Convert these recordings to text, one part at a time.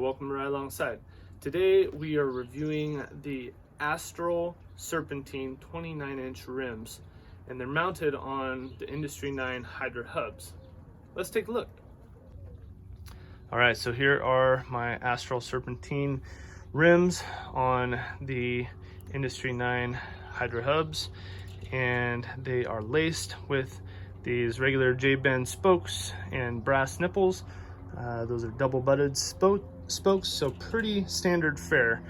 welcome right alongside. Today we are reviewing the Astral Serpentine 29-inch rims, and they're mounted on the Industry 9 Hydra hubs. Let's take a look. Alright, so here are my Astral Serpentine rims on the Industry 9 Hydra hubs, and they are laced with these regular J-bend spokes and brass nipples. Those are double butted spokes, so pretty standard fare.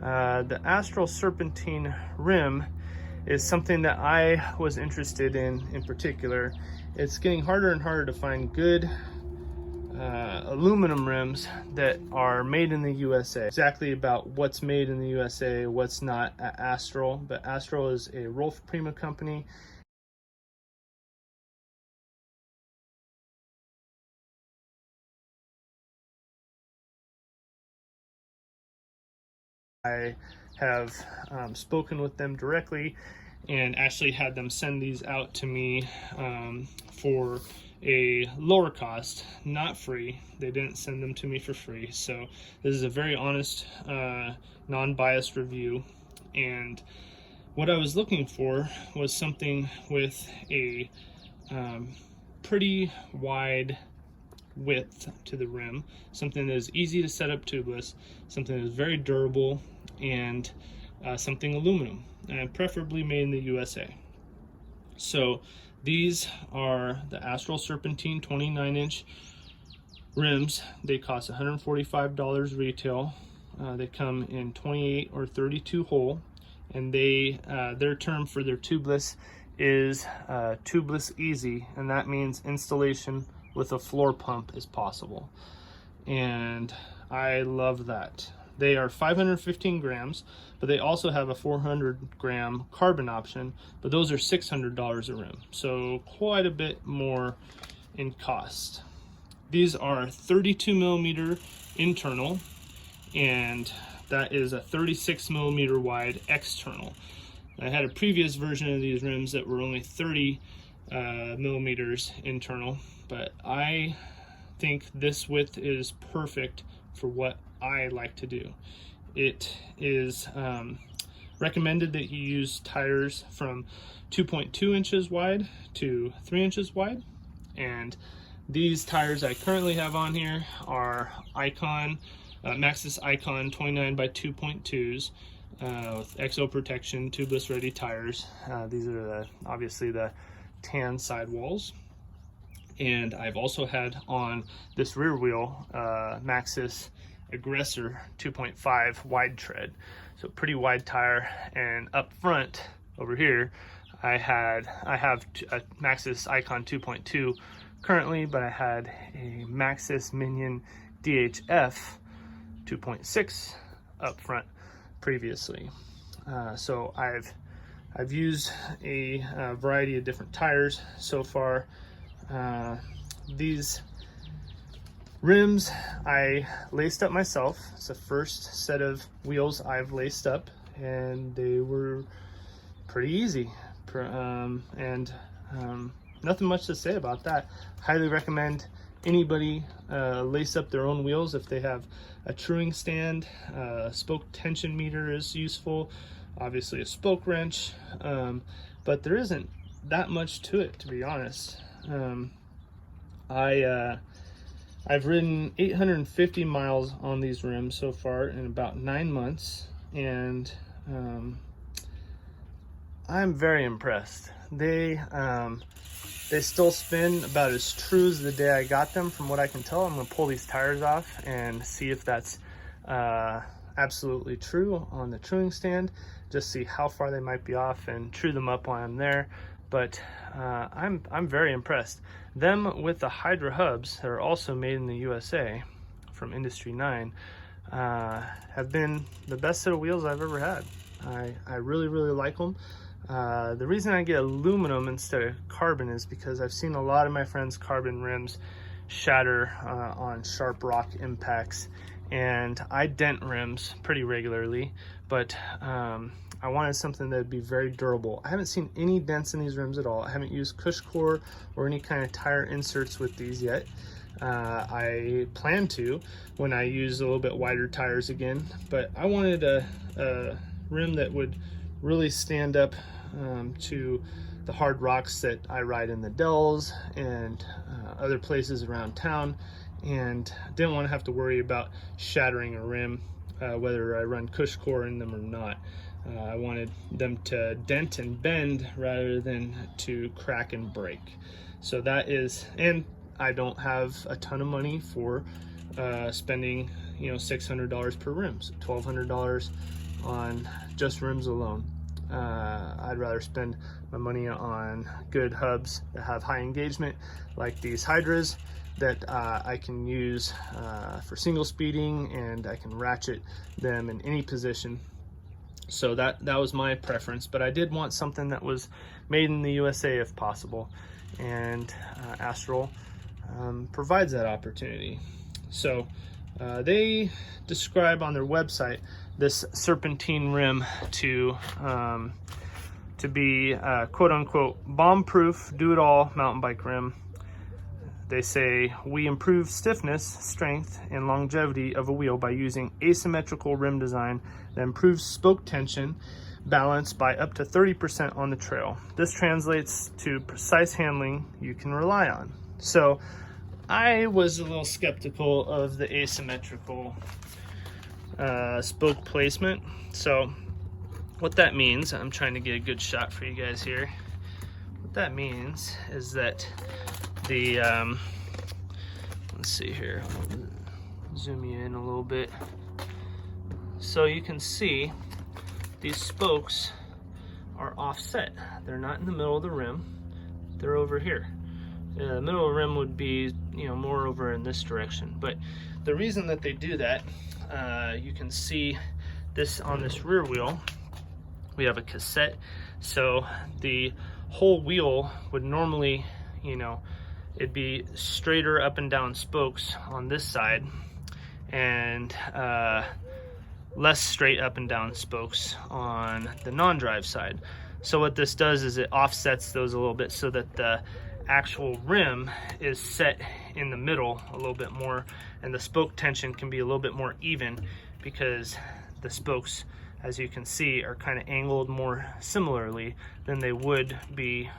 The Astral Serpentine rim is something that I was interested in particular. It's getting harder and harder to find good aluminum rims that are made in the USA. Exactly about what's made in the USA, what's not at Astral, but Astral is a Rolf Prima company. I have spoken with them directly and actually had them send these out to me for a lower cost, not free. They didn't send them to me for free. So this is a very honest, non-biased review. And what I was looking for was something with a pretty wide width to the rim, something that is easy to set up tubeless, something that is very durable, and something aluminum, and preferably made in the USA. So these are the Astral Serpentine 29-inch rims. They cost $145 retail. They come in 28 or 32 hole, and they their term for their tubeless is tubeless easy, and that means installation with a floor pump is possible, and I love that. They are 515 grams, but they also have a 400-gram carbon option, but those are $600 a rim, so quite a bit more in cost. These are 32 millimeter internal, and that is a 36 millimeter wide external. I had a previous version of these rims that were only 30 millimeters internal, but I think this width is perfect for what I like to do. It is recommended that you use tires from 2.2 inches wide to 3 inches wide, and these tires I currently have on here are Icon Maxxis Icon 29 by 2.2s with XO protection, tubeless ready tires. These are obviously the tan sidewalls. And I've also had on this rear wheel Maxxis Aggressor 2.5 wide tread, so pretty wide tire. And up front over here I have a Maxxis Icon 2.2 currently, but I had a Maxxis Minion DHF 2.6 up front previously. So I've used a variety of different tires so far. These rims I laced up myself. It's the first set of wheels I've laced up, and they were pretty easy, nothing much to say about that. Highly recommend anybody lace up their own wheels if they have a truing stand. Spoke tension meter is useful, obviously a spoke wrench, but there isn't that much to it, to be honest. I've ridden 850 miles on these rims so far in about 9 months, and I'm very impressed. They still spin about as true as the day I got them, from what I can tell. I'm gonna pull these tires off and see if that's absolutely true on the truing stand, just see how far they might be off and true them up while I'm there. But I'm very impressed. Them with the Hydra hubs that are also made in the USA from Industry 9 have been the best set of wheels I've ever had. I really like them. The reason I get aluminum instead of carbon is because I've seen a lot of my friends' carbon rims shatter on sharp rock impacts, and I dent rims pretty regularly, but I wanted something that would be very durable. I haven't seen any dents in these rims at all. I haven't used cush core or any kind of tire inserts with these yet. I plan to when I use a little bit wider tires again, but I wanted a rim that would really stand up to the hard rocks that I ride in the dells and other places around town, and didn't want to have to worry about shattering a rim, whether I run cush core in them or not. I wanted them to dent and bend rather than to crack and break. So that is, and I don't have a ton of money for spending, you know, $600 per rim, so $1,200 on just rims alone. I'd rather spend my money on good hubs that have high engagement, like these Hydras that I can use for single speeding, and I can ratchet them in any position. So that was my preference, but I did want something that was made in the USA if possible, and Astral provides that opportunity. So they describe on their website this serpentine rim to be quote unquote bomb-proof, do-it-all mountain bike rim. They say, we improve stiffness, strength, and longevity of a wheel by using asymmetrical rim design that improves spoke tension balance by up to 30% on the trail. This translates to precise handling you can rely on. So I was a little skeptical of the asymmetrical spoke placement. So what that means, I'm trying to get a good shot for you guys here. What that means is that the let's see here, I'll zoom you in a little bit so you can see these spokes are offset. They're not in the middle of the rim, they're over here. The middle of the rim would be, you know, more over in this direction, but the reason that they do that, you can see this on this rear wheel. We have a cassette, so the whole wheel would normally, you know, it'd be straighter up and down spokes on this side, and less straight up and down spokes on the non-drive side. So what this does is it offsets those a little bit so that the actual rim is set in the middle a little bit more, and the spoke tension can be a little bit more even because the spokes, as you can see, are kind of angled more similarly than they would be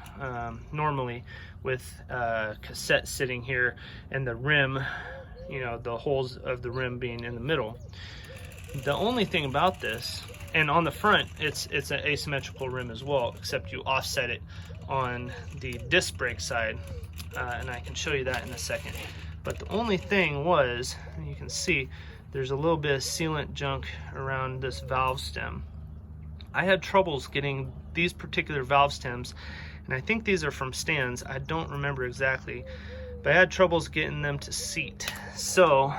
normally with a cassette sitting here and the rim, you know, the holes of the rim being in the middle. The only thing about this, and on the front, it's an asymmetrical rim as well, except you offset it on the disc brake side, and I can show you that in a second. But the only thing was, you can see, there's a little bit of sealant junk around this valve stem. I had troubles getting these particular valve stems, and I think these are from stands, I don't remember exactly, but I had troubles getting them to seat. So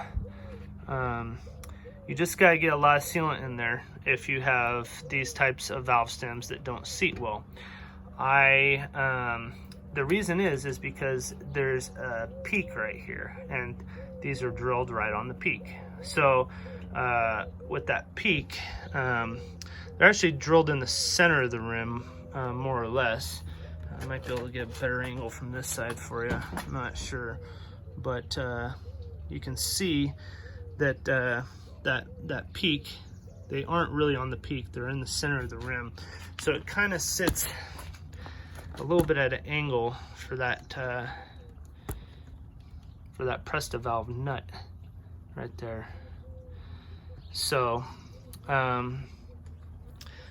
you just gotta get a lot of sealant in there if you have these types of valve stems that don't seat well. The reason is because there's a peak right here, and these are drilled right on the peak. So with that peak, they're actually drilled in the center of the rim, more or less. I might be able to get a better angle from this side for you, I'm not sure. But you can see that that peak, they aren't really on the peak, they're in the center of the rim. So it kind of sits a little bit at an angle for that Presta valve nut right there. So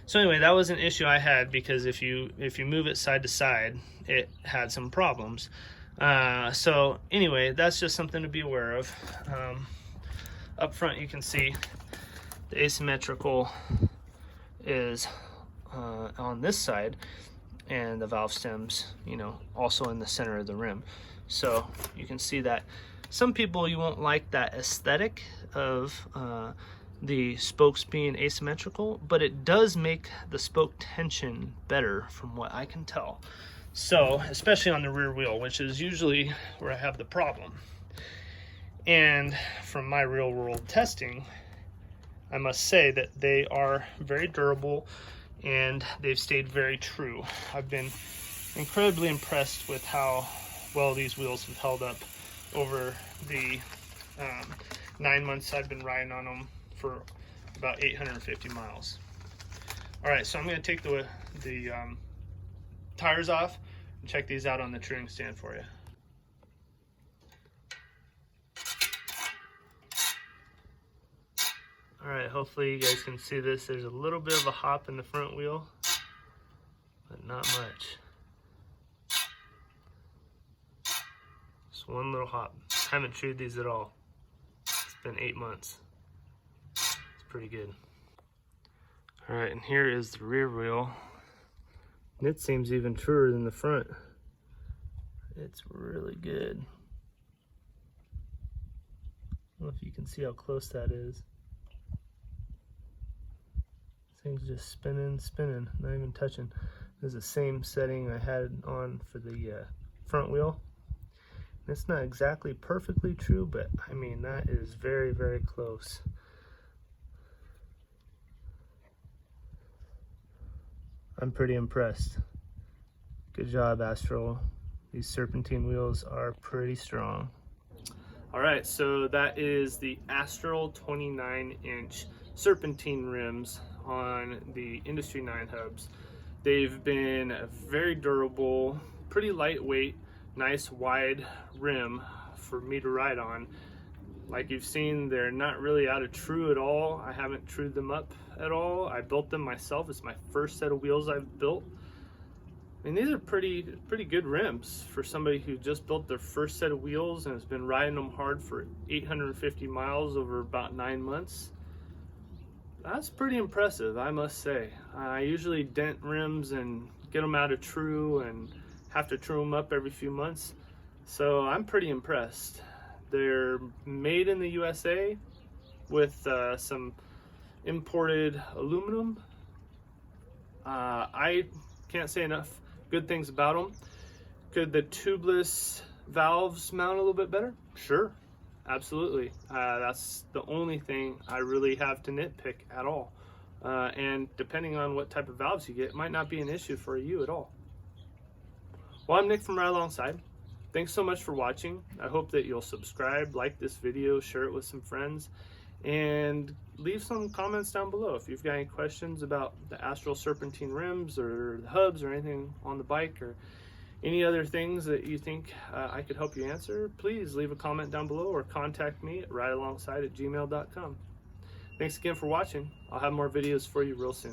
so anyway, that was an issue I had, because if you move it side to side, it had some problems. So anyway, that's just something to be aware of. Up front, you can see the asymmetrical is on this side, and the valve stems, you know, also in the center of the rim. So you can see that some people, you won't like that aesthetic of the spokes being asymmetrical, but it does make the spoke tension better from what I can tell. So especially on the rear wheel, which is usually where I have the problem. And from my real world testing, I must say that they are very durable and they've stayed very true. I've been incredibly impressed with how well these wheels have held up over the 9 months I've been riding on them for about 850 miles. All right, so I'm going to take the tires off and check these out on the touring stand for you. All right, hopefully you guys can see this. There's a little bit of a hop in the front wheel, but not much. Just one little hop. Haven't chewed these at all. It's been 8 months. It's pretty good. All right, and here is the rear wheel. And it seems even truer than the front. It's really good. I don't know if you can see how close that is. Thing's just spinning, not even touching. This is the same setting I had on for the front wheel. It's not exactly perfectly true, but I mean, that is very, very close. I'm pretty impressed. Good job, Astral. These serpentine wheels are pretty strong. All right, so that is the Astral 29-inch serpentine rims on the Industry 9 hubs. They've been very durable, pretty lightweight, nice wide rim for me to ride on. Like you've seen, they're not really out of true at all. I haven't trued them up at all. I built them myself. It's my first set of wheels I've built. I mean, these are pretty good rims for somebody who just built their first set of wheels and has been riding them hard for 850 miles over about 9 months. That's pretty impressive, I must say. I usually dent rims and get them out of true and have to true them up every few months. So I'm pretty impressed. They're made in the USA with some imported aluminum. I can't say enough good things about them. Could the tubeless valves mount a little bit better? Sure, absolutely. That's the only thing I really have to nitpick at all. And depending on what type of valves you get, it might not be an issue for you at all. Well, I'm Nick from Ride Alongside. Thanks so much for watching. I hope that you'll subscribe, like this video, share it with some friends, and leave some comments down below. If you've got any questions about the Astral Serpentine rims or the hubs or anything on the bike or any other things that you think I could help you answer, please leave a comment down below or contact me at ridealongside@gmail.com. Thanks again for watching. I'll have more videos for you real soon.